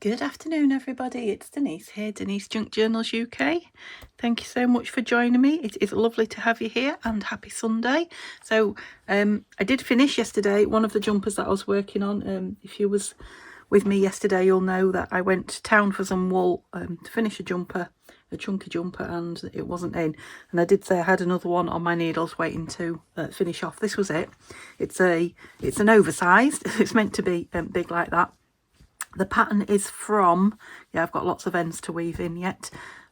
Good afternoon, everybody. It's Denise here, Denise Junk Journals UK. Thank you so much for joining me. It is lovely to have you here, and happy Sunday. So I did finish yesterday one of the jumpers that I was working on. If you was with me yesterday, you'll know that I went to town for some wool to finish a jumper, a chunky jumper, and it wasn't in. And I did say I had another one on my needles waiting to finish off. This was it. It's an oversized. It's meant to be big like that. The pattern is from, I've got lots of ends to weave in yet.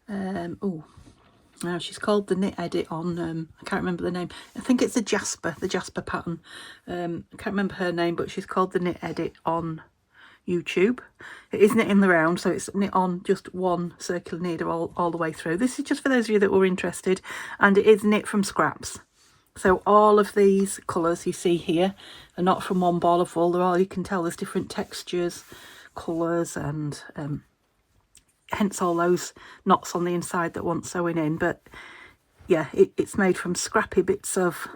Now she's called the Knit Edit on, I can't remember the name. I think it's the Jasper pattern. I can't remember her name, but she's called the Knit Edit on YouTube. It is knit in the round, so it's knit on just one circular needle all the way through. This is just for those of you that were interested, and it is knit from scraps. So all of these colours you see here are not from one ball of wool. They're all, you can tell there's different textures, colours, and hence all those knots on the inside that want sewing in. But yeah, it's made from scrappy bits of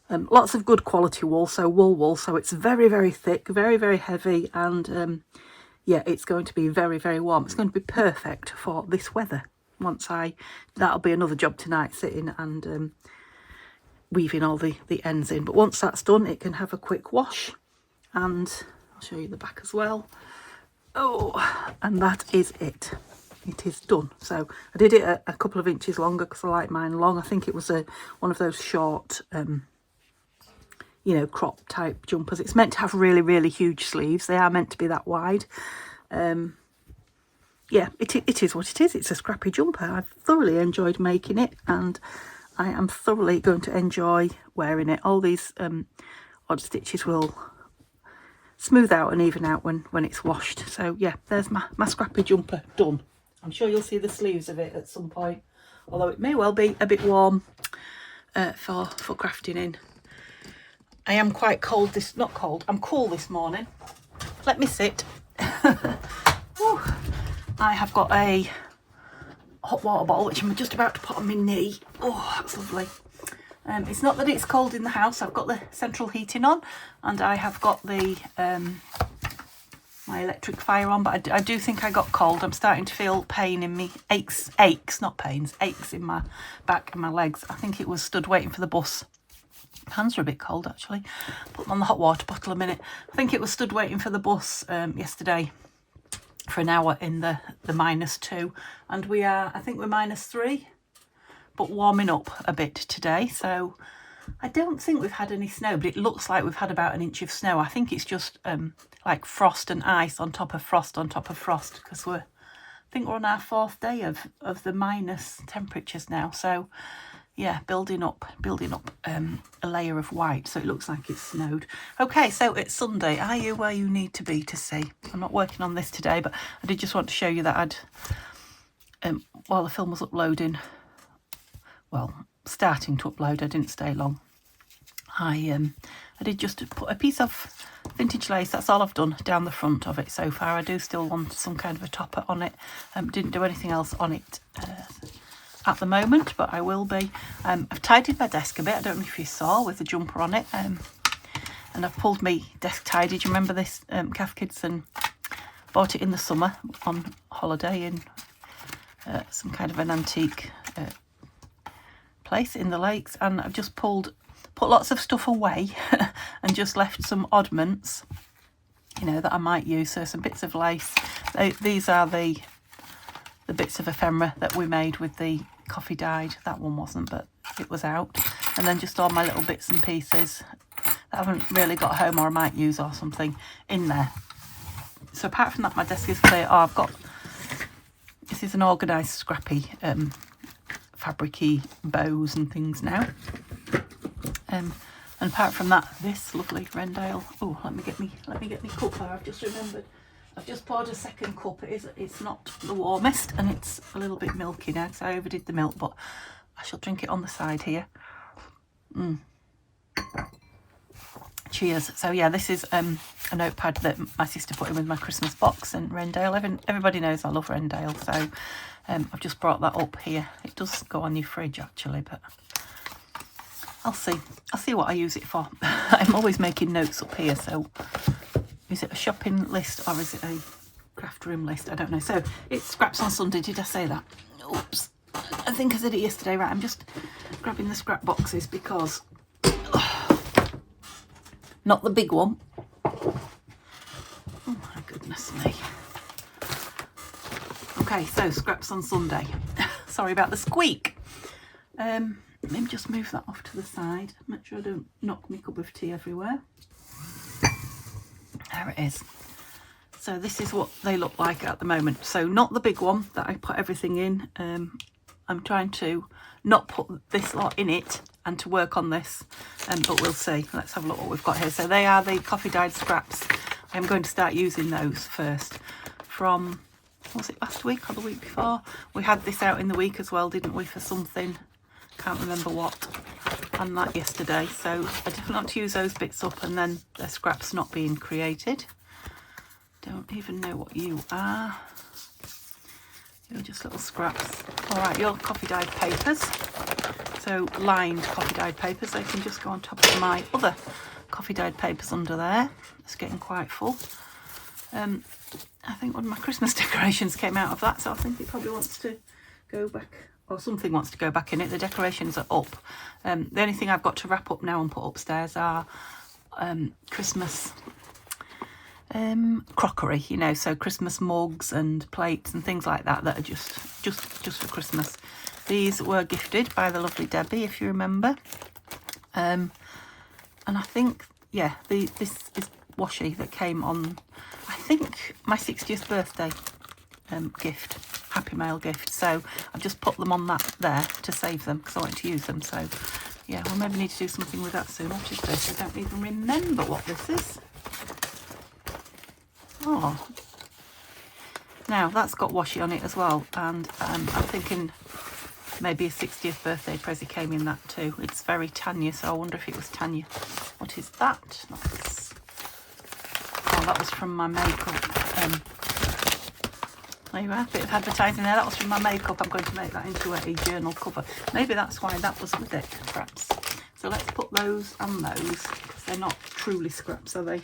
lots of good quality wool, so wool, so it's very, very thick, very, very heavy, and yeah, it's going to be very, very warm. It's going to be perfect for this weather. That'll be another job tonight, sitting and weaving all the ends in. But once that's done, it can have a quick wash, and I'll show you the back as well. Oh, and that is it. It is done. So I did it a couple of inches longer because I like mine long. I think it was one of those short crop type jumpers. It's meant to have really, really huge sleeves. They are meant to be that wide. Yeah, it is what it is. It's a scrappy jumper. I've thoroughly enjoyed making it, and I am thoroughly going to enjoy wearing it. All these odd stitches will smooth out and even out when it's washed. So yeah, there's my scrappy jumper done. I'm sure you'll see the sleeves of it at some point, although it may well be a bit warm for crafting in. I am quite cold I'm cool this morning. Let me sit. I have got a hot water bottle which I'm just about to put on my knee. Oh, that's lovely. It's not that it's cold in the house. I've got the central heating on, and I have got the my electric fire on, but I do think I got cold. I'm starting to feel pain in me, aches, not pains, aches in my back and my legs. I think it was stood waiting for the bus. Hands are a bit cold actually. Put them on the hot water bottle a minute. I think it was stood waiting for the bus yesterday for an hour in the -2, and I think we're -3, but warming up a bit today. So I don't think we've had any snow, but it looks like we've had about an inch of snow. I think it's just like frost and ice on top of frost on top of frost, because I think we're on our 4th day of the minus temperatures now. So yeah, building up a layer of white, so it looks like it's snowed. Okay, so it's Sunday. Are you where you need to be to see? I'm not working on this today, but I did just want to show you that while the film was uploading, well, starting to upload, I didn't stay long. I did just put a piece of vintage lace. That's all I've done down the front of it so far. I do still want some kind of a topper on it. Didn't do anything else on it at the moment, but I will be. I've tidied my desk a bit. I don't know if you saw, with the jumper on it, and I've pulled my desk tidy. Do you remember this? Kath Kidson bought it in the summer on holiday in some kind of an antique place in the lakes, and I've just put lots of stuff away and just left some oddments, that I might use. So some bits of lace. These are the bits of ephemera that we made with the coffee dyed. That one wasn't, but it was out. And then just all my little bits and pieces that I haven't really got home, or I might use, or something in there. So apart from that, my desk is clear. This is an organised, scrappy, fabricy bows and things now. And apart from that, this lovely Rendale. Oh, let me get me cup there. I've just remembered. I've just poured a second cup. It's not the warmest, and it's a little bit milky now because I overdid the milk, but I shall drink it on the side here. Cheers. So yeah, this is a notepad that my sister put in with my Christmas box, and Rendale. Everybody knows I love Rendale, so I've just brought that up here. It does go on your fridge actually, but I'll see what I use it for. I'm always making notes up here, so is it a shopping list or is it craft room list. I don't know. So it's scraps on Sunday. Did I say that? Oops. I think I said it yesterday. Right, I'm just grabbing the scrap boxes because not the big one. Oh my goodness me. Okay, so scraps on Sunday. Sorry about the squeak. Let me just move that off to the side. Make sure I don't knock my cup of tea everywhere. There it is. So this is what they look like at the moment. So not the big one that I put everything in. I'm trying to not put this lot in it and to work on this, but we'll see. Let's have a look what we've got here. So they are the coffee dyed scraps. I'm going to start using those first. From, was it last week or the week before? We had this out in the week as well, didn't we, for something? Can't remember what. And that yesterday. So I definitely want to use those bits up, and then the scraps not being created. Don't even know what you are. You're just little scraps. All right, your coffee dyed papers. So lined coffee dyed papers. They can just go on top of my other coffee dyed papers under there. It's getting quite full. I think one of my Christmas decorations came out of that, so I think it probably wants to go back, or something wants to go back in it. The decorations are up. The only thing I've got to wrap up now and put upstairs are Christmas crockery, you know, so Christmas mugs and plates and things like that that are just for Christmas. These were gifted by the lovely Debbie, if you remember. And I think, yeah, this is washi that came on, I think, my 60th birthday gift, Happy Mail gift. So I've just put them on that there to save them because I want to use them. So yeah, we'll maybe need to do something with that soon. What is this? I don't even remember what this is. Oh, now that's got washi on it as well, and I'm thinking maybe a 60th birthday present came in that too. It's very Tanya, so I wonder if it was Tanya. What is that? That's, oh, that was from my makeup. There you are, a bit of advertising there. That was from my makeup. I'm going to make that into a journal cover. Maybe that's why that was with it, perhaps. So let's put those and those, because they're not truly scraps, are they?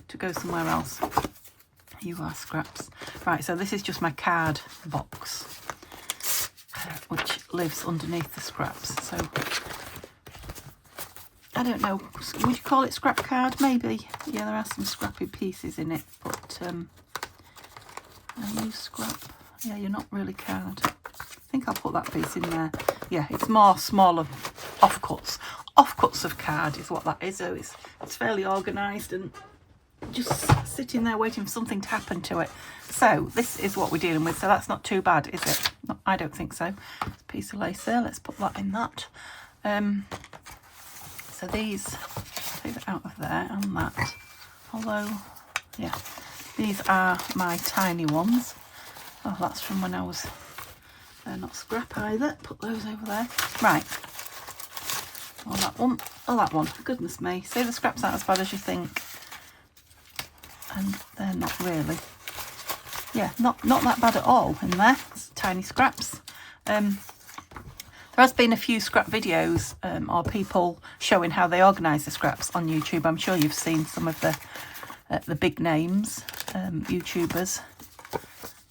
To go somewhere else. You are scraps. Right, so this is just my card box, which lives underneath the scraps. So I don't know, would you call it scrap card? Maybe. Yeah, there are some scrappy pieces in it, but are you scrap? Yeah, you're not really card. I think I'll put that piece in there. Yeah, it's more smaller offcuts. Offcuts of card is what that is. So it's fairly organised and just sitting there waiting for something to happen to it. So this is what we're dealing with. So that's not too bad, is it? No, I don't think so. There's a piece of lace there. Let's put that in that. So these, take that out of there and that. Although, yeah, these are my tiny ones. Oh, that's from when I was, they're not scrap either. Put those over there. Right. Oh, that one. Oh, that one. Goodness me. See, the scraps aren't as bad as you think. And they're not really, yeah, not that bad at all in there. It's tiny scraps. There has been a few scrap videos or people showing how they organise the scraps on YouTube. I'm sure you've seen some of the big names YouTubers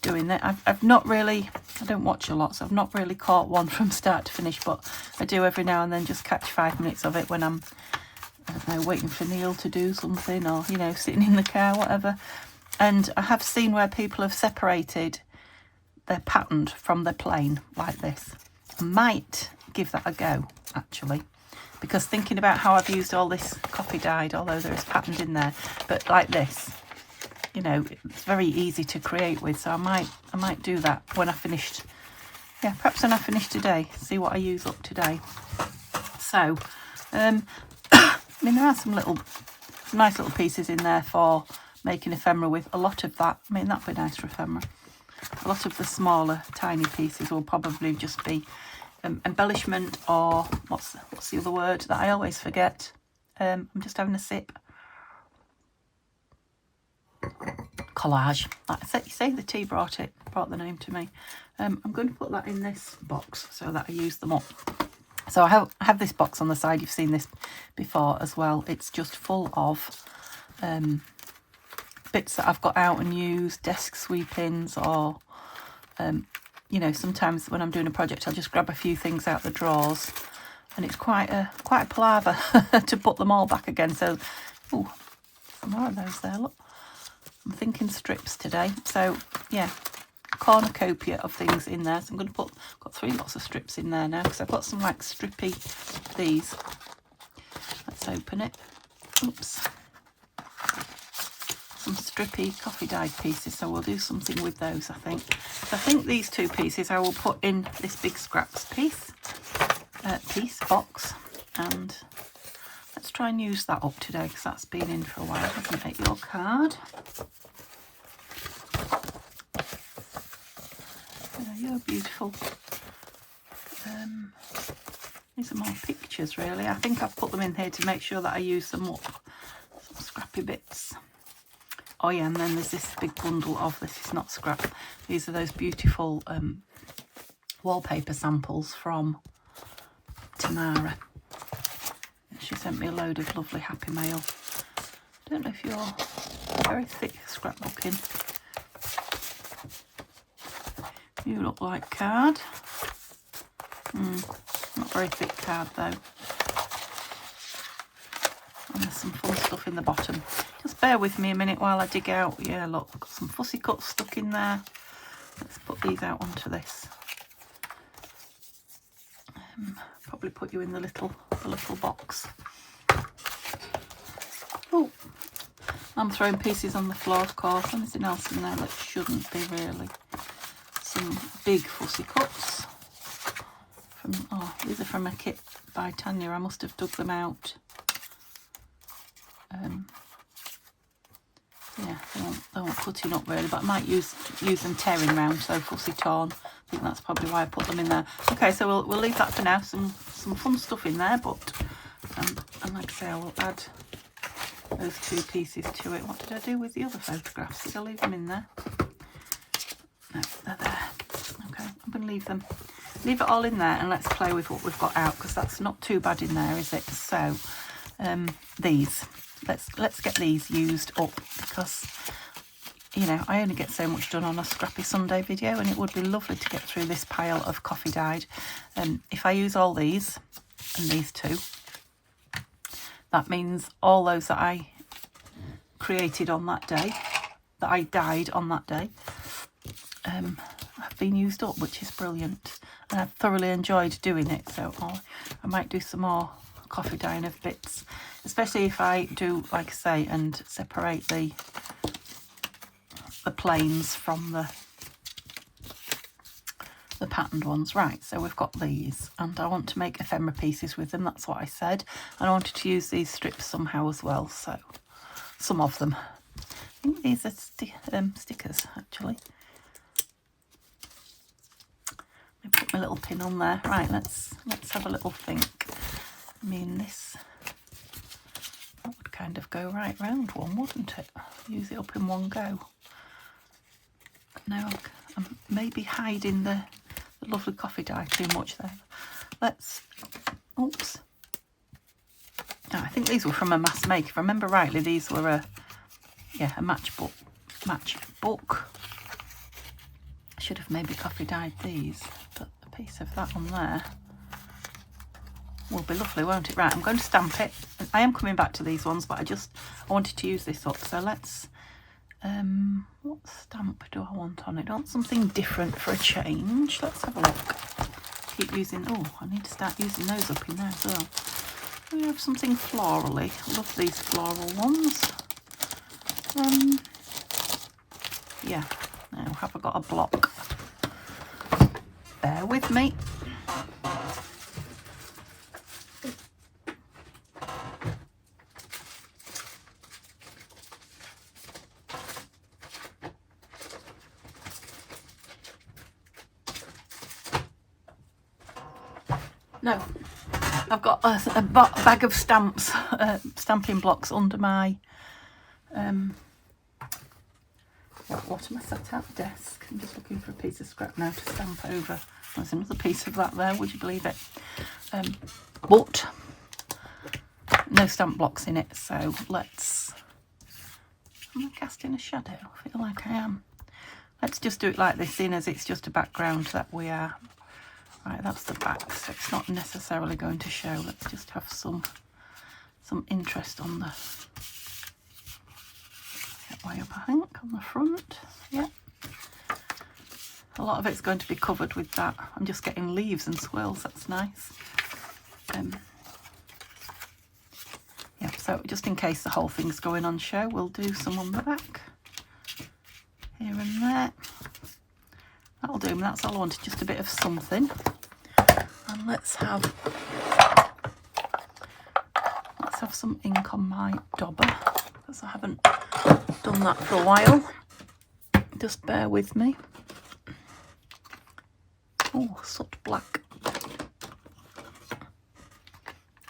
doing that. I've not really, I don't watch a lot, so I've not really caught one from start to finish, but I do every now and then just catch 5 minutes of it when I'm, I don't know, waiting for Neil to do something, or, you know, sitting in the car, whatever. And I have seen where people have separated their patterned from their plain like this. I might give that a go, actually, because thinking about how I've used all this coffee dyed, although there is patterned in there, but like this, you know, it's very easy to create with. So I might do that when I finished. Yeah, perhaps when I finish today, see what I use up today. So, I mean, there are some nice little pieces in there for making ephemera with. A lot of that, I mean, that'd be nice for ephemera. A lot of the smaller, tiny pieces will probably just be embellishment, or what's the other word that I always forget? I'm just having a sip. Collage. Like I said, you say the tea brought the name to me. I'm going to put that in this box so that I use them up. So I have this box on the side. You've seen this before as well. It's just full of bits that I've got out and used, desk sweepings, or you know, sometimes when I'm doing a project I'll just grab a few things out the drawers, and it's quite a palaver to put them all back again. So, oh, some more of those there, look. I'm thinking strips today. So yeah, cornucopia of things in there. So I'm going to got 3 lots of strips in there now, because I've got some like strippy these. Let's open it. Oops. Some strippy coffee dyed pieces, so we'll do something with those, I think. So I think these 2 pieces I will put in this big scraps box, and let's try and use that up today, because that's been in for a while, hasn't it? Your card. You're beautiful. These are more pictures, really. I think I've put them in here to make sure that I use them up. Some scrappy bits. Oh yeah, and then there's this big bundle of, this is not scrap, these are those beautiful wallpaper samples from Tamara. She sent me a load of lovely happy mail. Don't know if you're very thick scrapbooking. You look like card. Not very thick card though. And there's some fun stuff in the bottom. Just bear with me a minute while I dig out. Yeah, look, I've got some fussy cuts stuck in there. Let's put these out onto this. Probably put you in the little box. Oh, I'm throwing pieces on the floor, of course. Anything else in there that shouldn't be, really. Some big fussy cuts. These are from a kit by Tanya. I must have dug them out. Yeah, they won't cutting up really, but I might use them tearing round, so fussy torn. I think that's probably why I put them in there. Okay, so we'll leave that for now. Some fun stuff in there, but and like I say, I will add those 2 pieces to it. What did I do with the other photographs? Did I leave them in there? No, they're there. Okay, I'm going to leave it all in there, and let's play with what we've got out, because that's not too bad in there, is it? So these, let's get these used up, because you know, I only get so much done on a scrappy Sunday video, and it would be lovely to get through this pile of coffee dyed. If I use all these and these 2, that means all those that I created on that day, that I dyed on that day, have been used up, which is brilliant, and I've thoroughly enjoyed doing it. So I might do some more coffee dyeing of bits, especially if I do, like I say, and separate the plains from the patterned ones. Right, so we've got these, and I want to make ephemera pieces with them, that's what I said, and I wanted to use these strips somehow as well, so some of them. I think these are stickers, actually. Let me put my little pin on there. Right, let's have a little think. I mean, that would kind of go right round one, wouldn't it? Use it up in one go. Now I'm maybe hiding the lovely coffee dye too much there. Oops. Oh, I think these were from a mass make. If I remember rightly, these were a matchbook. I should have maybe coffee dyed these, but a piece of that on there will be lovely, won't it? Right, I'm going to stamp it. I am coming back to these ones, but I wanted to use this up. So let's, what stamp do I want on it? I want something different for a change. Let's have a look. Keep using, I need to start using those up in there as well. We have something florally. I love these floral ones. Yeah, now have I got a block? Bear with me. No, I've got a bag of stamps, stamping blocks under my, what am I sat at? Desk. I'm just looking for a piece of scrap now to stamp over. There's another piece of that there, would you believe it? But no stamp blocks in it, so let's Am I casting a shadow? I feel like I am. Let's just do it like this, seeing as it's just a background that we are. Right, that's the back, so it's not necessarily going to show. Let's just have some interest on the way up, I think, on the front. Yeah. A lot of it's going to be covered with that. I'm just getting leaves and swirls, that's nice. Yeah, so just in case the whole thing's going on show, we'll do some on the back. Here and there. That'll do, and that's all I wanted, just a bit of something. And let's have some ink on my dauber, because I haven't done that for a while. Just bear with me. Oh, soot black.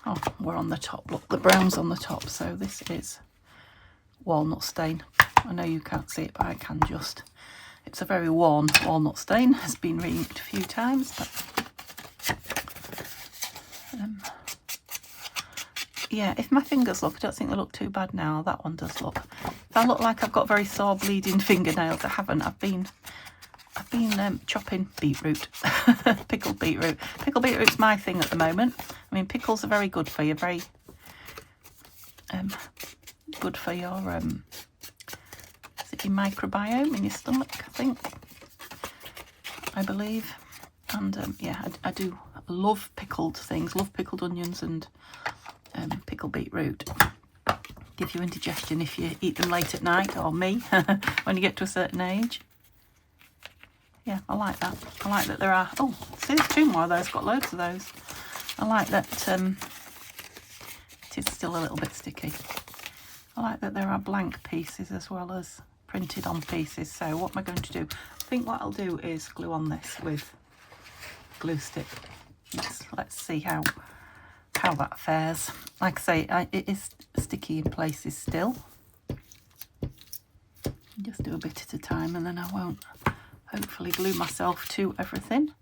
Oh, we're on the top. Look, the brown's on the top. So this is walnut stain. I know you can't see it, but I can just. It's a very worn walnut stain. Has been re-inked a few times, but yeah, if my fingers look, I don't think they look too bad now. That one does look. If I look like I've got very sore bleeding fingernails, I haven't. I've been chopping beetroot, pickled beetroot. Pickled beetroot's my thing at the moment. I mean, pickles are very good for you, very good for your is it your microbiome in your stomach, I believe. And yeah, I do love pickled things, love pickled onions and pickled beetroot. Give you indigestion if you eat them late at night, or me when you get to a certain age. Yeah, I like that. I like that there are, oh, see, there's two more of those, got loads of those. I like that it is still a little bit sticky. I like that there are blank pieces as well as printed on pieces. So what am I going to do? I think what I'll do is glue on this with glue stick. Let's see how that fares. Like I say, it is sticky in places still. Just do a bit at a time, and then I won't hopefully glue myself to everything.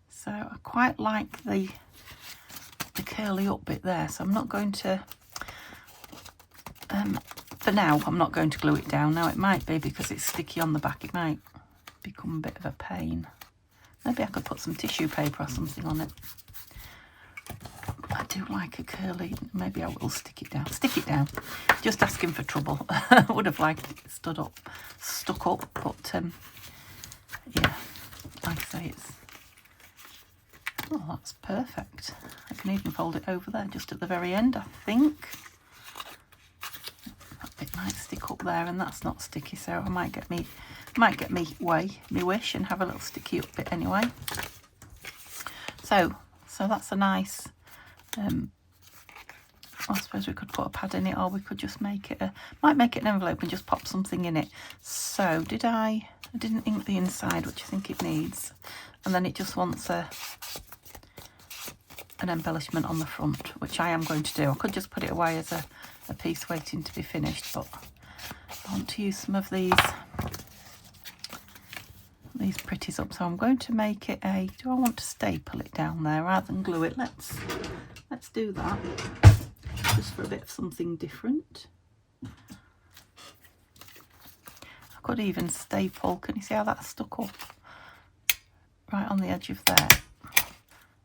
So I quite like the curly up bit there, so I'm not going to for now I'm not going to glue it down. Now it might be, because it's sticky on the back, it might become a bit of a pain. Maybe I could put some tissue paper or something on it. I do like a curly. Maybe I will stick it down. Stick it down. Just asking for trouble. I would have liked it stuck up, but yeah, like I say, it's. Oh, that's perfect. I can even fold it over there, just at the very end, I think. That bit might stick up there, and that's not sticky, so I might get me wish and have a little sticky up bit anyway. So that's a nice. I suppose we could put a pad in it, or we could just make it might make it an envelope and just pop something in it. So I didn't ink the inside, which I think it needs, and then it just wants an embellishment on the front, which I am going to do. I could just put it away as a piece waiting to be finished, but I want to use some of these pretties up, so I'm going to make it do I want to staple it down there rather than glue it? Let's do that, just for a bit of something different. I could even staple, can you see how that's stuck up right on the edge of there?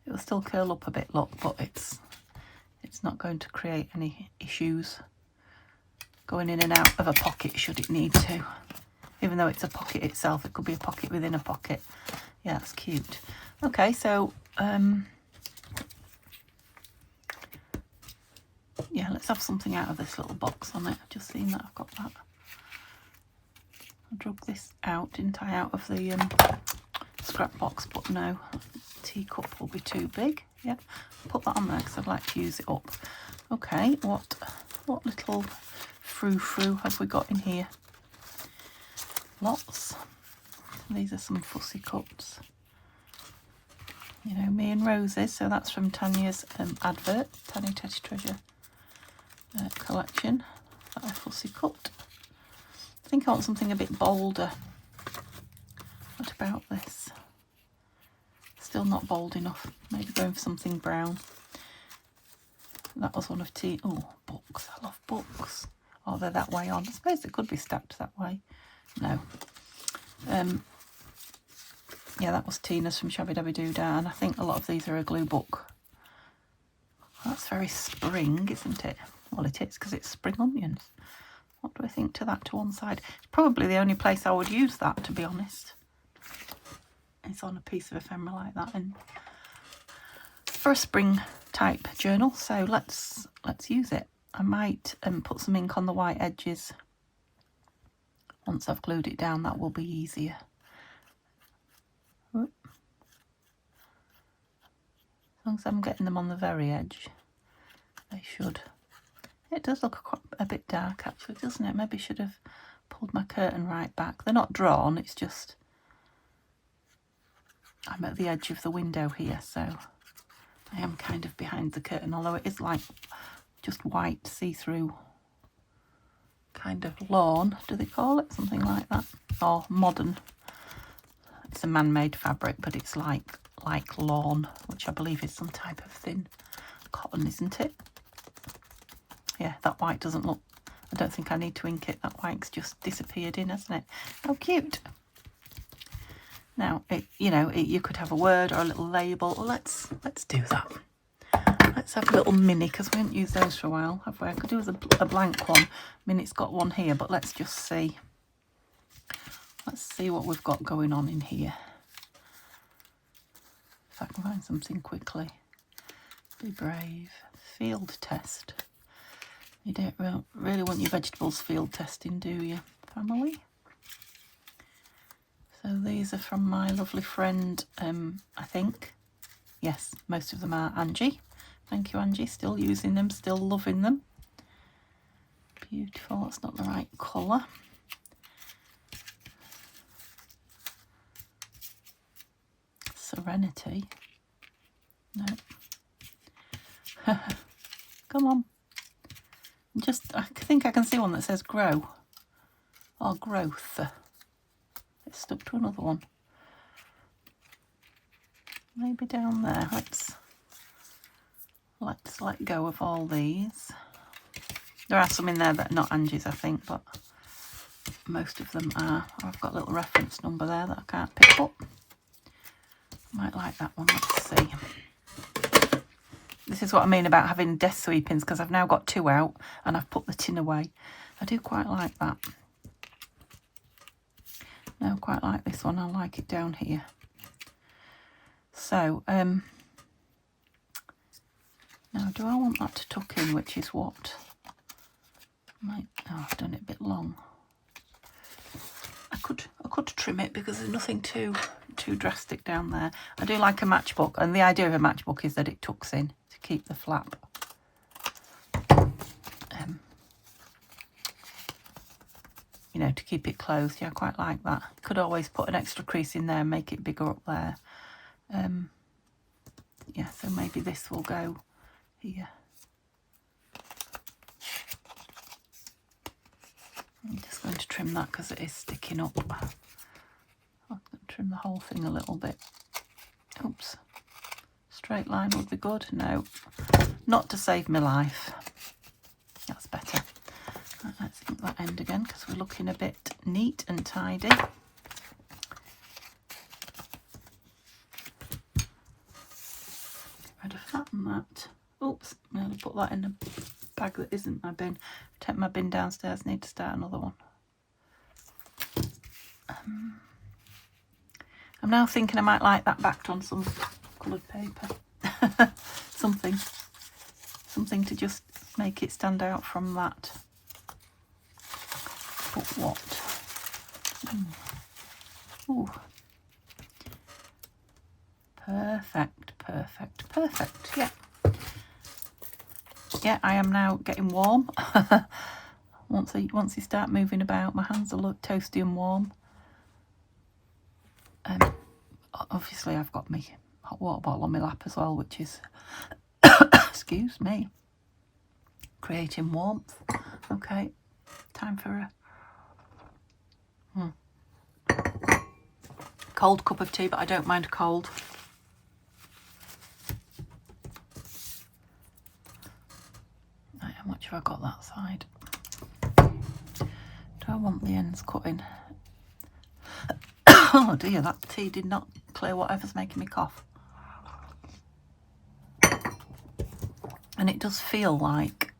It will still curl up a bit, look, but it's not going to create any issues going in and out of a pocket should it need to. Even though it's a pocket itself, it could be a pocket within a pocket. Yeah, that's cute. Okay, so yeah, let's have something out of this little box on it. I've just seen that I've got that. I drug this out, didn't I, out of the scrap box, but no, teacup will be too big. Yeah, put that on there because I'd like to use it up. Okay, what little frou-frou have we got in here? Lots. These are some fussy cuts. You know, me and roses. So that's from Tanya's advert, Tanya Teddy Treasure collection. That a fussy cut. I think I want something a bit bolder. What about this? Still not bold enough. Maybe going for something brown. That was one of oh, books. I love books. Or they're that way on. I suppose it could be stacked that way. No. Yeah, that was Tina's from Shabby Dabby Doodah, and I think a lot of these are a glue book. That's very spring, isn't it? Well, it is, because it's spring onions. What do I think to that to one side? It's probably the only place I would use that, to be honest. It's on a piece of ephemera like that, and for a spring type journal. So let's use it. I might put some ink on the white edges. Once I've glued it down, that will be easier. Whoop. As long as I'm getting them on the very edge, they should. It does look a bit dark actually, doesn't it? Maybe I should have pulled my curtain right back. They're not drawn, it's just I'm at the edge of the window here, so I am kind of behind the curtain, although it is like just white see-through kind of lawn, do they call it? Something like that. Or modern. It's a man-made fabric, but it's like lawn, which I believe is some type of thin cotton, isn't it? Yeah, that white doesn't look... I don't think I need to ink it. That white's just disappeared in, hasn't it? How cute. Now, you could have a word or a little label. Let's do that. Let's have a little mini, because we haven't used those for a while, have we? I could do with a blank one. I mean, it's got one here, but let's just see. Let's see what we've got going on in here. If I can find something quickly. Be brave. Field test. You don't really want your vegetables field testing, do you, family? So these are from my lovely friend, I think. Yes, most of them are Angie. Thank you, Angie. Still using them, still loving them. Beautiful. That's not the right colour. Serenity. No. Come on. I think I can see one that says grow. Or growth. It's stuck to another one. Maybe down there. Let's let go of all these. There are some in there that are not Angie's, I think, but most of them are. I've got a little reference number there that I can't pick up. Might like that one. Let's see. This is what I mean about having desk sweepings, because I've now got 2 out and I've put the tin away. I do quite like that. No, quite like this one. I like it down here. So, now do I want that to tuck in, which is what? I've done it a bit long. I could trim it because there's nothing too drastic down there. I do like a matchbook, and the idea of a matchbook is that it tucks in to keep the flap. To keep it closed. Yeah, I quite like that. Could always put an extra crease in there and make it bigger up there. Yeah, so maybe this will go here. I'm just going to trim that because it is sticking up. I'm going to trim the whole thing a little bit. Oops. Straight line would be good. No, not to save my life. That's better. Right, let's ink that end again because we're looking a bit neat and tidy. Get rid of that and that. Oops, I'm going to put that in a bag that isn't my bin. Take my bin downstairs, need to start another one. I'm now thinking I might like that backed on some coloured paper. Something to just make it stand out from that. But what? Ooh. Perfect. Yeah. Yeah, I am now getting warm. Once you start moving about, my hands will look toasty and warm. Obviously I've got my hot water bottle on my lap as well, which is excuse me, creating warmth. Okay, time for a cold cup of tea, but I don't mind cold. Right, how much have I got that side? do I want the ends cutting? Oh dear, that tea did not clear whatever's making me cough. And it does feel like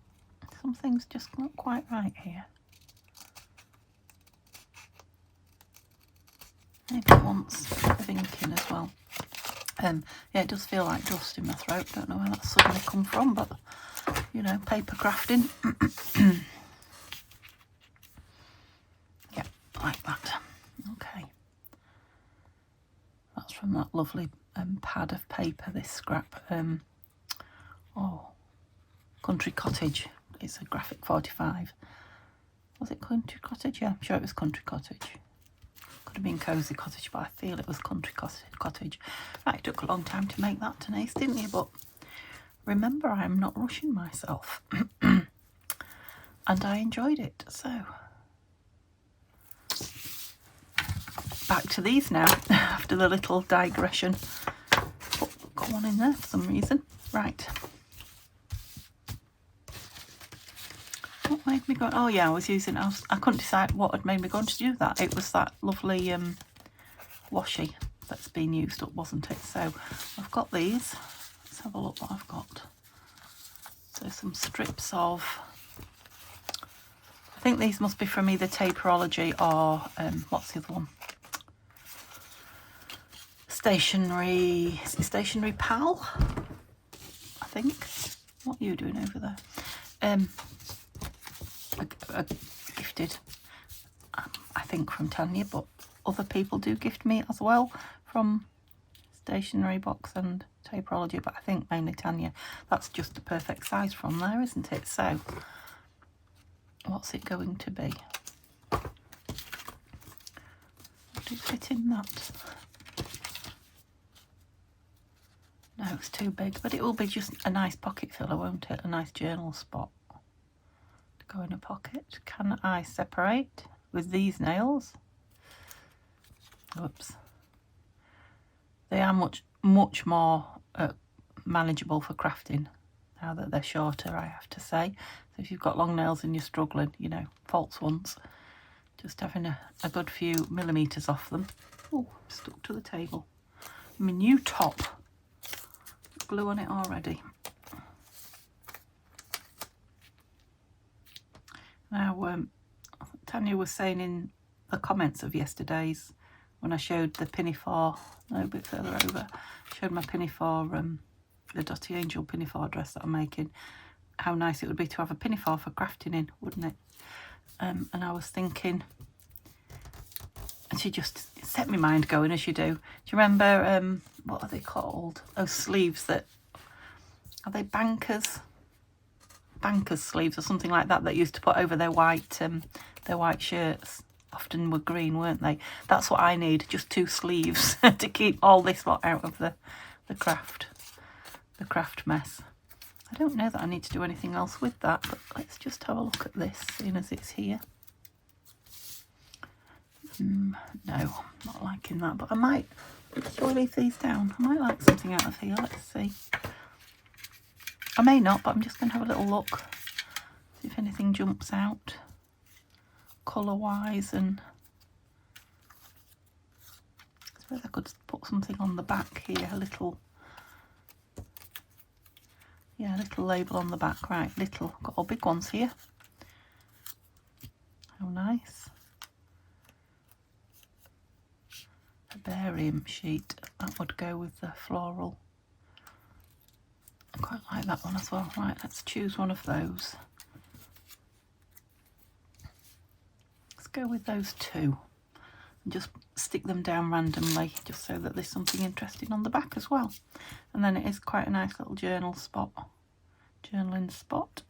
something's just not quite right here. Maybe it wants a bit of inking as well. Yeah, it does feel like dust in my throat. Don't know where that's suddenly come from, but you know, paper crafting. Yeah, like that. Okay. That's from that lovely pad of paper, this scrap. Oh, Country Cottage. It's a graphic 45. Was it Country Cottage? Yeah, I'm sure it was Country Cottage. Could have been Cozy Cottage, but I feel it was Country Cottage. Right, it took a long time to make that, Denise, didn't you? But remember, I'm not rushing myself. And I enjoyed it, so. Back to these now, after the little digression. Oh, got one in there for some reason. Right. What made me go? Oh yeah, I couldn't decide what had made me go on to do that. It was that lovely washi that's been used up, wasn't it? So I've got these. Let's have a look what I've got. So some strips of, I think these must be from either Taperology or what's the other one? Stationery Pal, I think. What are you doing over there? A gifted, I think, from Tanya, but other people do gift me as well from Stationery Box and Taperology, but I think mainly Tanya. That's just the perfect size from there, isn't it? So what's it going to be? Would it fit in that? No, it's too big, but it will be just a nice pocket filler, won't it? A nice journal spot to go in a pocket. Can I separate with these nails? Whoops. They are much more manageable for crafting now that they're shorter, I have to say. So if you've got long nails and you're struggling, you know, false ones, just having a good few millimetres off them. Oh, stuck to the table. My new top. Glue on it already. Now, Tanya was saying in the comments of yesterday's, when I showed the pinafore, no, a bit further over, showed my pinafore, the Dotty Angel pinafore dress that I'm making, how nice it would be to have a pinafore for crafting in, wouldn't it? And I was thinking, and she just set my mind going, as you do. Do you remember, what are they called? Those sleeves that, are they bankers sleeves or something like that, that used to put over their white shirts? Often were green, weren't they? That's what I need, just 2 sleeves to keep all this lot out of the craft mess. I don't know that I need to do anything else with that, but let's just have a look at this, seeing as it's here. No, not liking that, but I might, shall we leave these down? I might like something out of here, let's see. I may not, but I'm just going to have a little look, see if anything jumps out, colour-wise, and I suppose I could put something on the back here, a little label on the back, right, little, got all big ones here. How nice. Herbarium sheet, that would go with the floral. I quite like that one as well. Right, let's choose one of those. Let's go with those 2 and just stick them down randomly, just so that there's something interesting on the back as well. And then it is quite a nice little journaling spot.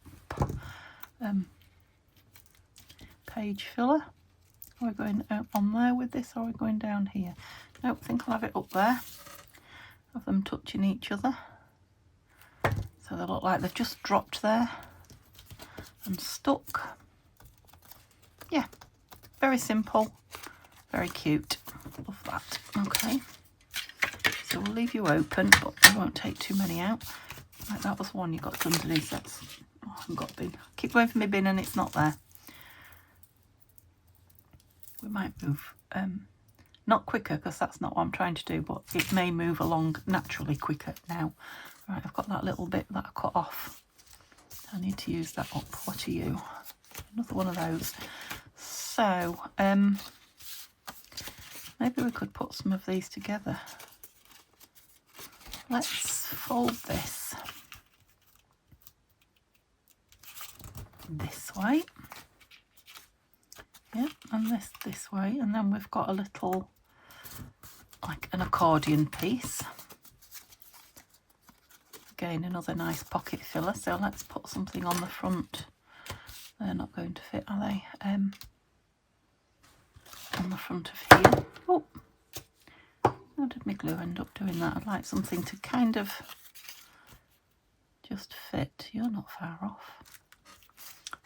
Page filler. Are we going on there with this, or are we going down here? Nope, I think I'll have it up there. Have them touching each other. So they look like they've just dropped there and stuck. Yeah, very simple, very cute. Love that. Okay, so we'll leave you open, but we won't take too many out. Right, that was one you got underneath. That's, oh, I haven't got a bin. I keep going for my bin and it's not there. It might move not quicker, because that's not what I'm trying to do, but it may move along naturally quicker now. Right, I've got that little bit that I cut off. I need to use that up. What are you? Another one of those. So maybe we could put some of these together. Let's fold this way. Yep, and this way, and then we've got a little, like an accordion piece. Again, another nice pocket filler. So let's put something on the front. They're not going to fit, are they? On the front of here. Oh, how did my glue end up doing that? I'd like something to kind of just fit. You're not far off.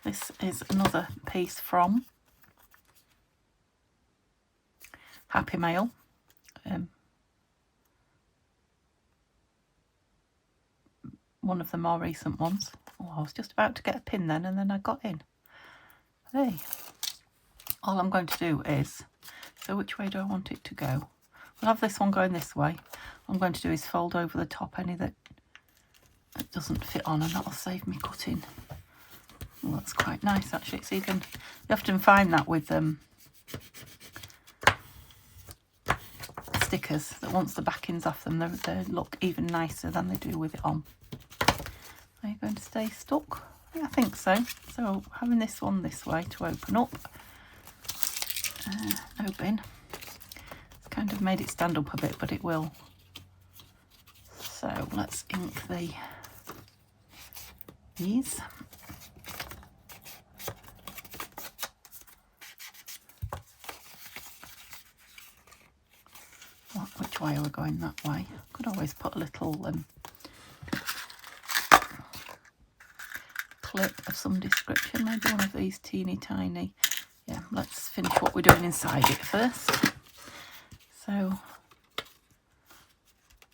This is another piece from Happy Mail. One of the more recent ones. Oh, I was just about to get a pin then, and then I got in. Hey, all I'm going to do is, so which way do I want it to go? We'll have this one going this way. What I'm going to do is fold over the top any that doesn't fit on, and that'll save me cutting. Well, that's quite nice actually. It's even, you often find that with stickers, that once the backing's off them, they look even nicer than they do with it on. Are you going to stay stuck? Yeah, I think so. So having this one this way to open up. Open. It's kind of made it stand up a bit, but it will. So let's ink these. Which way are we going? That way. Could always put a little clip of some description, maybe one of these teeny tiny. Yeah, let's finish what we're doing inside it first. So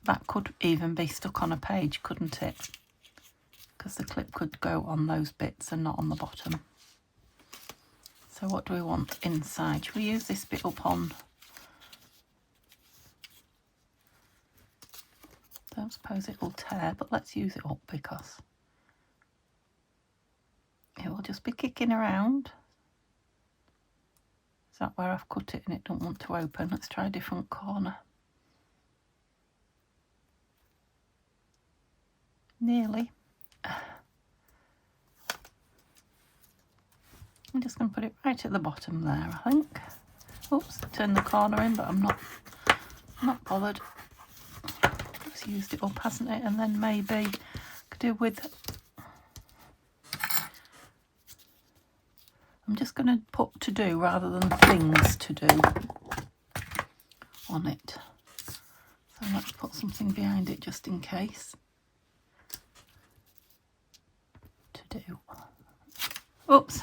that could even be stuck on a page, couldn't it? Because the clip could go on those bits and not on the bottom. So what do we want inside? Should we use this bit up on? Don't suppose it will tear, but let's use it up because it will just be kicking around. Is that where I've cut it and it don't want to open? Let's try a different corner. Nearly. I'm just going to put it right at the bottom there, I think. Oops, turn the corner in, but I'm not bothered. It's used it up, hasn't it? And then maybe could do with, I'm just going to put to do rather than things to do on it. So let's put something behind it just in case. To do. Oops,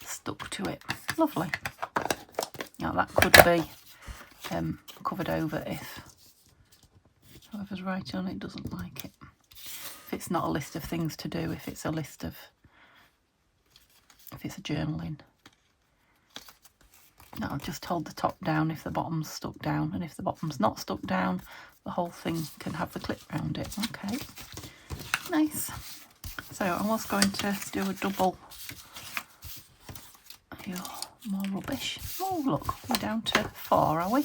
stuck to it. Lovely. Now that could be covered over if whoever's writing on it doesn't like it. If it's not a list of things to do, if it's a list of, if it's a journaling. That'll just hold the top down if the bottom's stuck down, and if the bottom's not stuck down, the whole thing can have the clip round it. Okay, nice. So I was going to do a double. More rubbish. Oh look, we're down to 4, are we?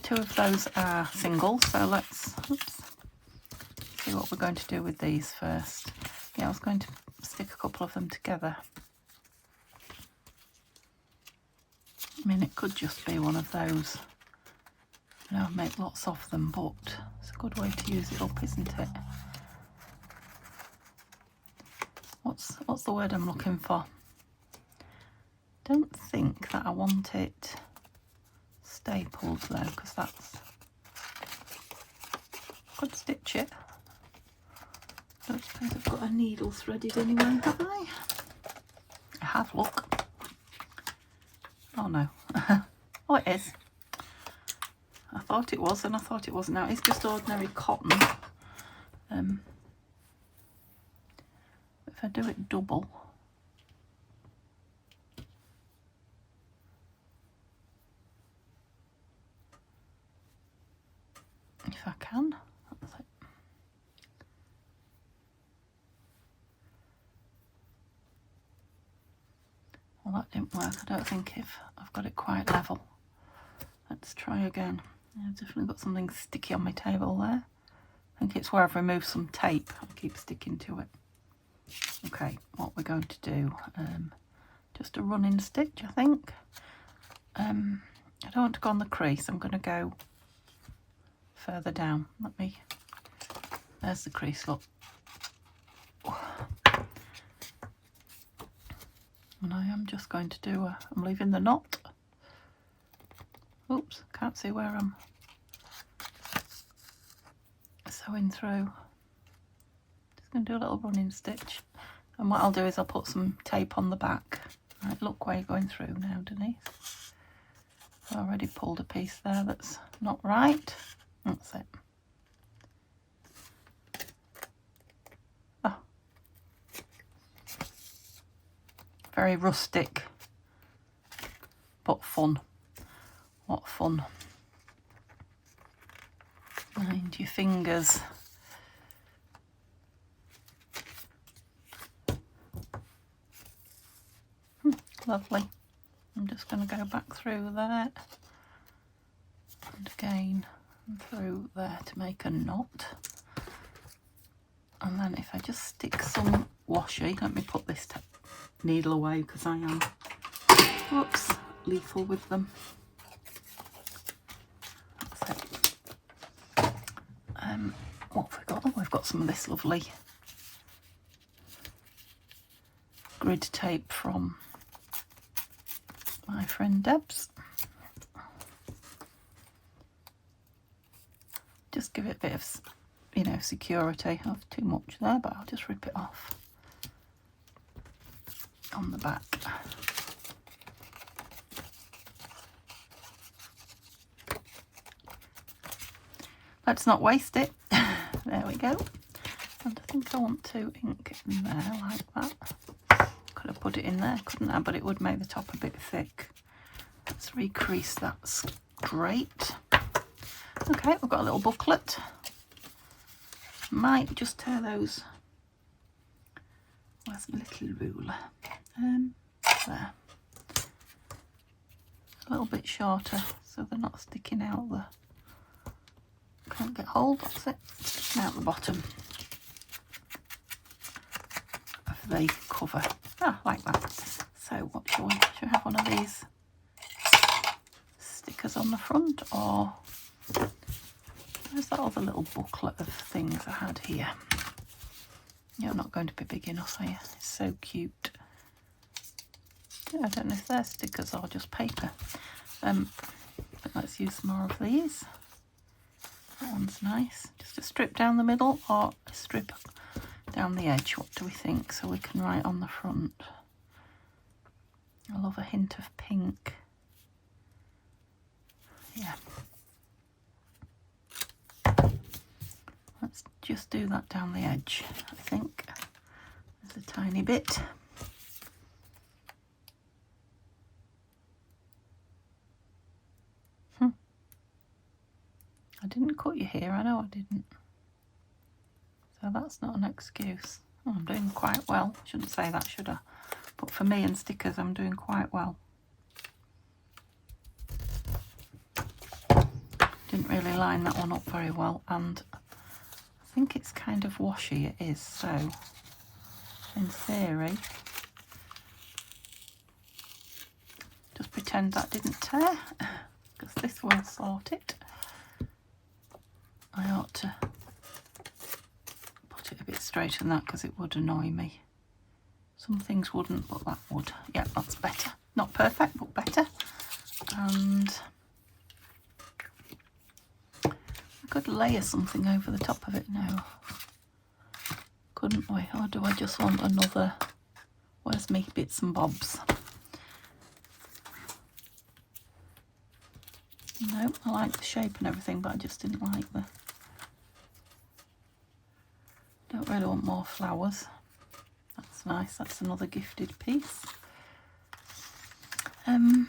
2 of those are singles, so let's see what we're going to do with these first. Yeah, I was going to stick a couple of them together. I mean, it could just be one of those. You know, make lots of them, but it's a good way to use it up, isn't it? What's the word I'm looking for? Don't think that I want it stapled though, because that's, could stitch it. Don't suppose I've got a needle threaded anyway, have I? I have, look. Oh no. Oh, it is. I thought it was and I thought it wasn't. Now it's just ordinary cotton. If I do it double, didn't work. I don't think if I've got it quite level. Let's try again. I've definitely got something sticky on my table there. I think it's where I've removed some tape. I keep sticking to it. Okay, what we're going to do, just a running stitch, I think. I don't want to go on the crease. I'm going to go further down. There's the crease, look. And I am just going to do I'm leaving the knot. Oops, can't see where I'm sewing through. Just going to do a little running stitch. And what I'll do is I'll put some tape on the back. Right, look where you're going through now, Denise. I've already pulled a piece there that's not right. That's it. Oh. Very rustic, but fun. What fun. Mind your fingers. Lovely. I'm just going to go back through there and again and through there to make a knot. And then if I just stick some washi, let me put this needle away because I am, whoops, lethal with them. That's it. What have we got? Oh, we've got some of this lovely grid tape from my friend Deb's. Just give it a bit of, you know, security. I have too much there, but I'll just rip it off on the back. Let's not waste it. There we go. And I think I want to ink it in there like that. Could have put it in there, couldn't I? But it would make the top a bit thick. Let's recrease that straight. Okay, we've got a little booklet. Might just tear those. Where's my little ruler? There. A little bit shorter so they're not sticking out the. Can't get hold, that's it. Sticking out the bottom of the cover. Ah, like that. So what shall we? Should we have one of these stickers on the front, or where's that other little booklet of things I had here? You're not going to be big enough, are you? It's so cute. Yeah, I don't know if they're stickers or just paper. But let's use some more of these. That one's nice. Just a strip down the middle or a strip down the edge. What do we think? So we can write on the front. I love a hint of pink. Yeah. Let's just do that down the edge, I think. There's a tiny bit. I didn't cut you here, I know I didn't. So that's not an excuse. Oh, I'm doing quite well. Shouldn't say that, should I? But for me and stickers, I'm doing quite well. Didn't really line that one up very well, and I think it's kind of washy, it is, so in theory, just pretend that didn't tear, because this will sort it. I ought to put it a bit straighter than that because it would annoy me. Some things wouldn't, but that would. Yeah, that's better. Not perfect, but better. And I could layer something over the top of it now, couldn't we? Or do I just want another? Where's me bits and bobs? No, I like the shape and everything, but I just didn't like the. Don't really want more flowers. That's nice. That's another gifted piece. Don't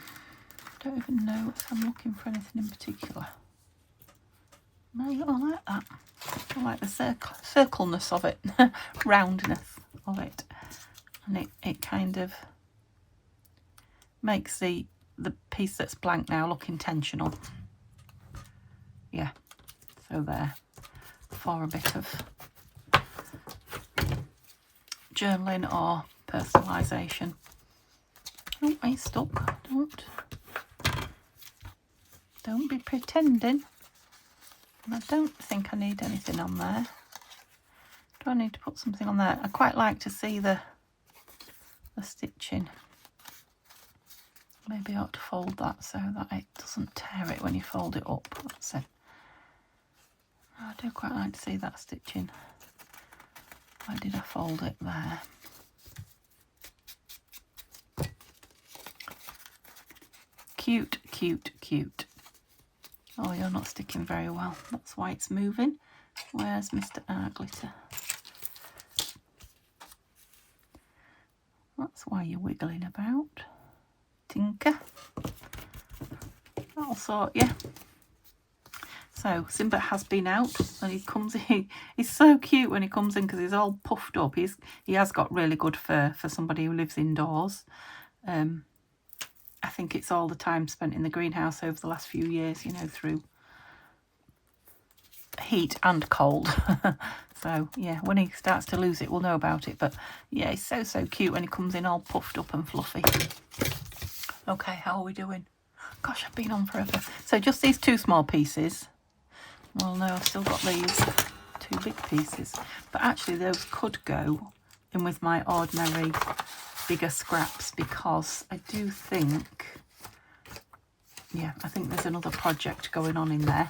even know if I'm looking for anything in particular. No, I like that. I like the circleness of it, roundness of it, and it kind of makes the piece that's blank now look intentional. Yeah, so there, for a bit of journaling or personalisation. Oh, are you stuck? Don't be pretending. I don't think I need anything on there. Do I need to put something on there? I quite like to see the stitching. Maybe I ought to fold that so that it doesn't tear it when you fold it up. That's it. I do quite like to see that stitching. Where did I fold it? There. Cute, cute, cute. Oh, you're not sticking very well. That's why it's moving. Where's Mr. Art Glitter? That's why you're wiggling about. Tinker. That'll sort you. So Simba has been out and he comes in. He's so cute when he comes in because he's all puffed up. He has got really good fur for somebody who lives indoors. I think it's all the time spent in the greenhouse over the last few years, you know, through heat and cold. So yeah, when he starts to lose it, we'll know about it. But yeah, he's so cute when he comes in all puffed up and fluffy. Okay, how are we doing? Gosh, I've been on forever. So just these two small pieces. Well, no, I've still got these two big pieces. But actually those could go in with my ordinary bigger scraps, because I do think, yeah, I think there's another project going on in there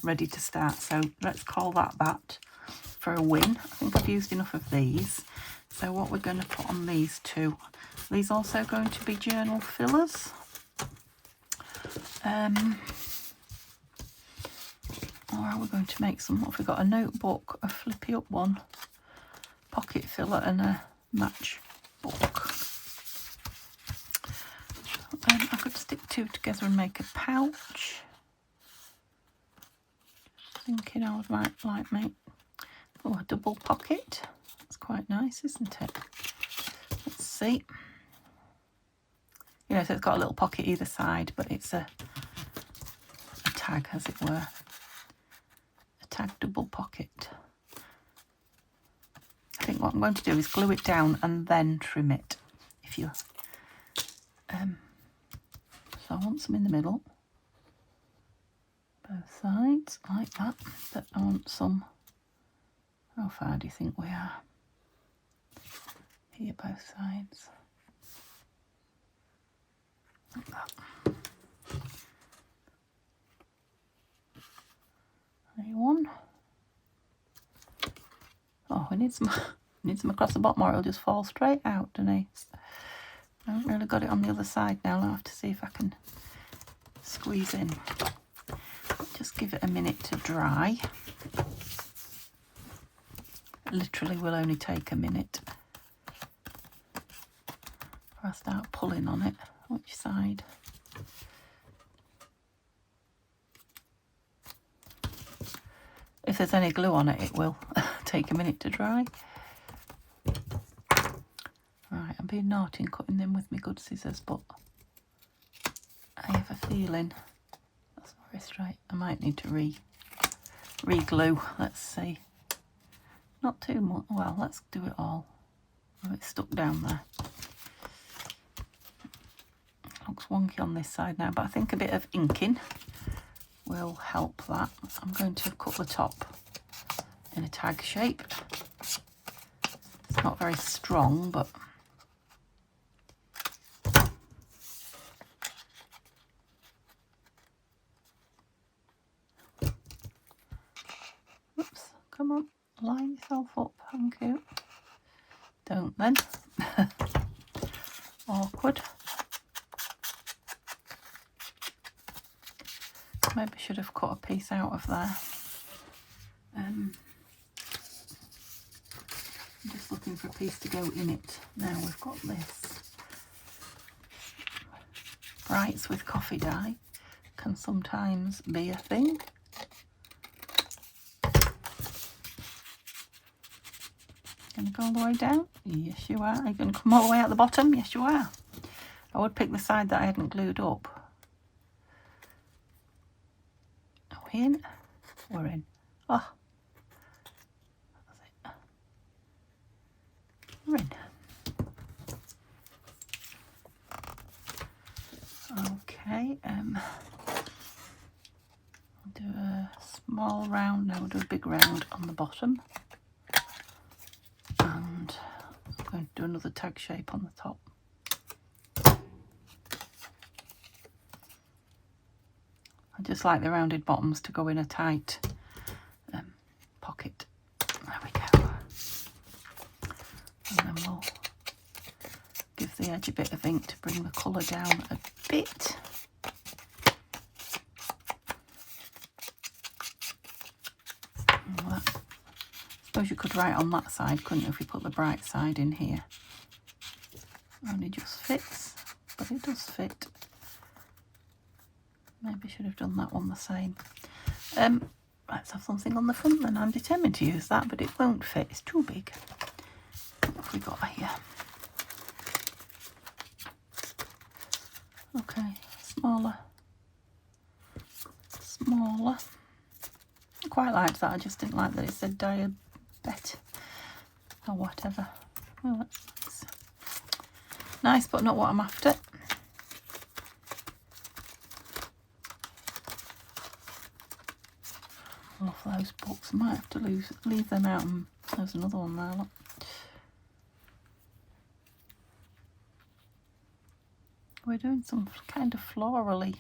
ready to start. So let's call that for a win. I think I've used enough of these. So what we're going to put on these two, these also going to be journal fillers. Or are we going to make some? What have we got? A notebook, a flippy up one, pocket filler, and a match book. I could stick two together and make a pouch. Thinking I might like make a double pocket. That's quite nice, isn't it? Let's see. You know, so it's got a little pocket either side, but it's a tag, as it were. A tag double pocket. I think what I'm going to do is glue it down and then trim it. If you, so I want some in the middle, both sides like that. But I want some. How far do you think we are? Here, both sides. Like that. There one. Oh, we need some across the bottom or it'll just fall straight out, Denise. I haven't really got it on the other side now. I'll have to see if I can squeeze in. Just give it a minute to dry. It literally will only take a minute. Before I start pulling on it. Which side? If there's any glue on it, it will take a minute to dry. Right, I'm being naughty and cutting them with my good scissors, but I have a feeling that's not very straight. I might need to re-glue. Let's see. Not too much. Well, let's do it all. Oh, it's stuck down there. Looks wonky on this side now, but I think a bit of inking will help that. I'm going to cut the top in a tag shape. It's not very strong, but oops, come on, line yourself up, thank you. Don't then. Awkward. Maybe I should have cut a piece out of there. I'm just looking for a piece to go in it. Now we've got this. Brights with coffee dye can sometimes be a thing. Going to go all the way down? Yes, you are. Are you going to come all the way at the bottom? Yes, you are. I would pick the side that I hadn't glued up. Are we in? We're in. Oh, that's it. We're in. Okay, do a small round, now we'll do a big round on the bottom, and I'm going to do another tag shape on the top. I just like the rounded bottoms to go in a tight pocket. There we go. And then we'll give the edge a bit of ink to bring the colour down a bit. I suppose you could write on that side, couldn't you, if you put the bright side in here. Only just fits, but it does fit. Maybe I should have done that one the same. Let's have something on the front then. I'm determined to use that, but it won't fit. It's too big. What have we got here? Okay, smaller. Smaller. I quite liked that. I just didn't like that it said diabetic or whatever. Oh, that's nice. Nice, but not what I'm after. Love those books. I might have to leave them out. And there's another one there, look. We're doing some kind of florally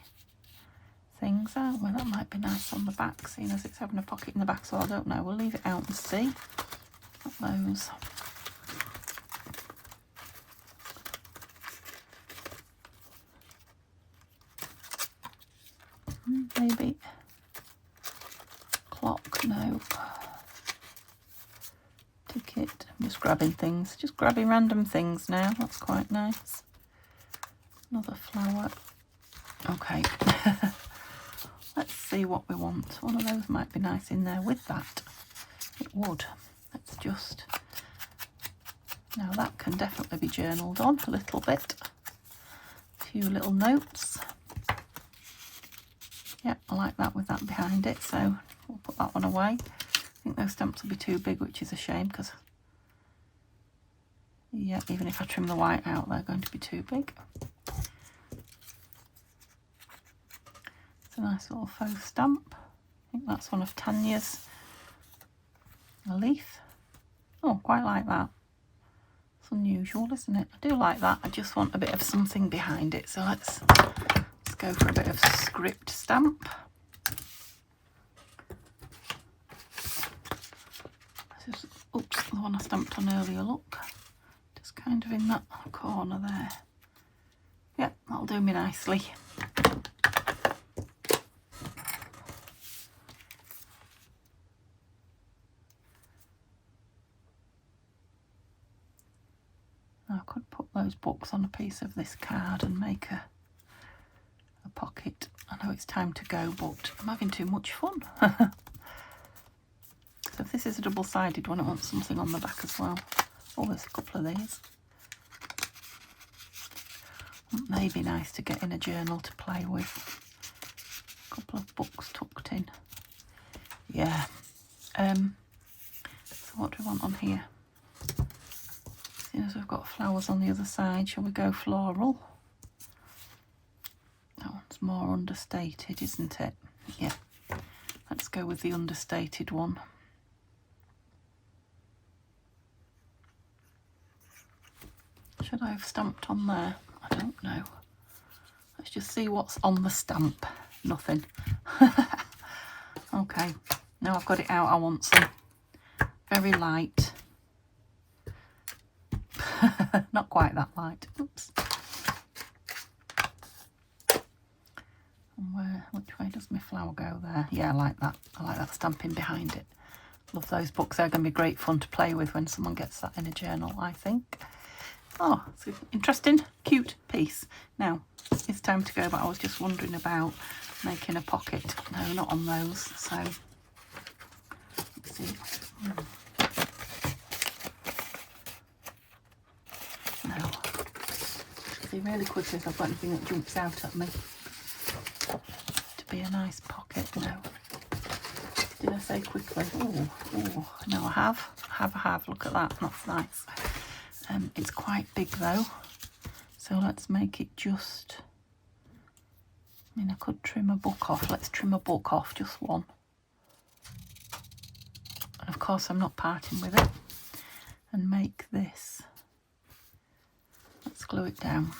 things, aren't we? That might be nice on the back, seeing as it's having a pocket in the back, so I don't know. We'll leave it out and see. Got those. Maybe clock, no. Ticket. I'm just grabbing things, just grabbing random things now. That's quite nice. Another flower. Okay. Let's see what we want. One of those might be nice in there with that. It would. Let's just... Now that can definitely be journaled on a little bit. A few little notes. Yeah, I like that with that behind it, so we'll put that one away. I think those stamps will be too big, which is a shame, because, yeah, even if I trim the white out, they're going to be too big. It's a nice little faux stamp. I think that's one of Tanya's. A leaf. Oh, quite like that. It's unusual, isn't it? I do like that. I just want a bit of something behind it, so let's go for a bit of script stamp. This is, oops, the one I stamped on earlier, look. Just kind of in that corner there. Yeah, that'll do me nicely. I could put those books on a piece of this card and make a pocket. I know it's time to go, but I'm having too much fun. So if this is a double-sided one, I want something on the back as well. Oh, there's a couple of these. It may be nice to get in a journal to play with. A couple of books tucked in. Yeah. So what do we want on here? Seeing as we've got flowers on the other side, shall we go floral? That one's more understated, isn't it? Yeah. Let's go with the understated one. Should I have stamped on there? I don't know. Let's just see what's on the stamp. Nothing. Okay, now I've got it out, I want some very light. Not quite that light. Oops. And which way does my flower go there? Yeah, I like that. I like that stamping behind it. Love those books. They're going to be great fun to play with when someone gets that in a journal, I think. Oh, it's an interesting, cute piece. Now, it's time to go, but I was just wondering about making a pocket. No, not on those, so let's see. No. see really quickly if I've got anything that jumps out at me. To be a nice pocket, no. Did I say quickly? Oh, no, I have. Look at that, that's nice. It's quite big though, so let's make it just, I mean, I could trim a book off. Let's trim a book off, just one. And of course I'm not parting with it. And make this. Let's glue it down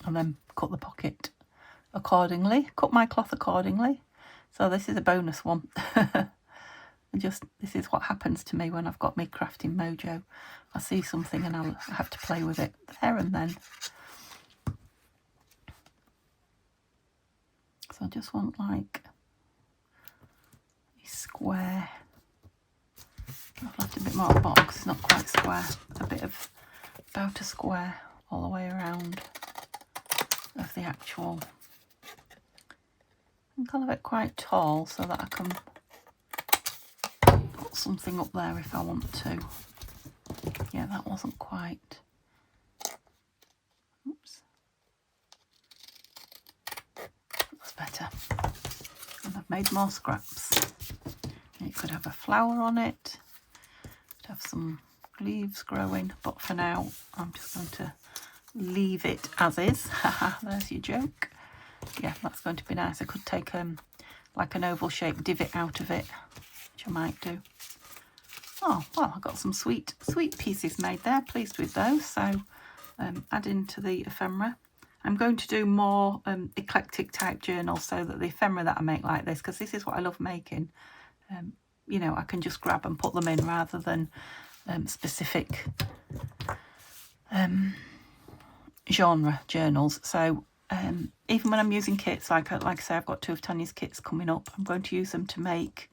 and then cut the pocket accordingly. Cut my cloth accordingly. So this is a bonus one. This is what happens to me when I've got my crafting mojo. I see something and I have to play with it there and then. So I just want like a square. I've left a bit more at the bottom because it's not quite square. A bit of about a square all the way around of the actual. I'm kind of it quite tall so that I can put something up there if I want to. Yeah, that wasn't quite. Oops. That's better. And I've made more scraps. You could have a flower on it. Could have some leaves growing, but for now I'm just going to leave it as is. Haha, there's your joke. Yeah, that's going to be nice. I could take like an oval shaped divot out of it, which I might do. Oh, well, I got some sweet pieces made there. Pleased with those. So add into the ephemera. I'm going to do more eclectic type journals so that the ephemera that I make like this, because this is what I love making. You know, I can just grab and put them in rather than specific genre journals. So even when I'm using kits, like I say, I've got 2 of Tanya's kits coming up. I'm going to use them to make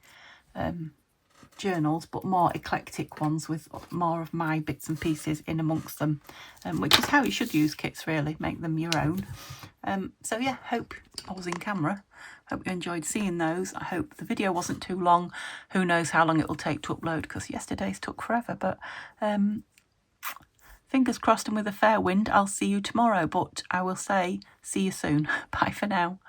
journals, but more eclectic ones with more of my bits and pieces in amongst them, which is how you should use kits, really. Make them your own. So yeah, hope I was in camera. Hope you enjoyed seeing those. I hope the video wasn't too long. Who knows how long it will take to upload, because yesterday's took forever. But fingers crossed, and with a fair wind, I'll see you tomorrow. But I will say, see you soon. Bye for now.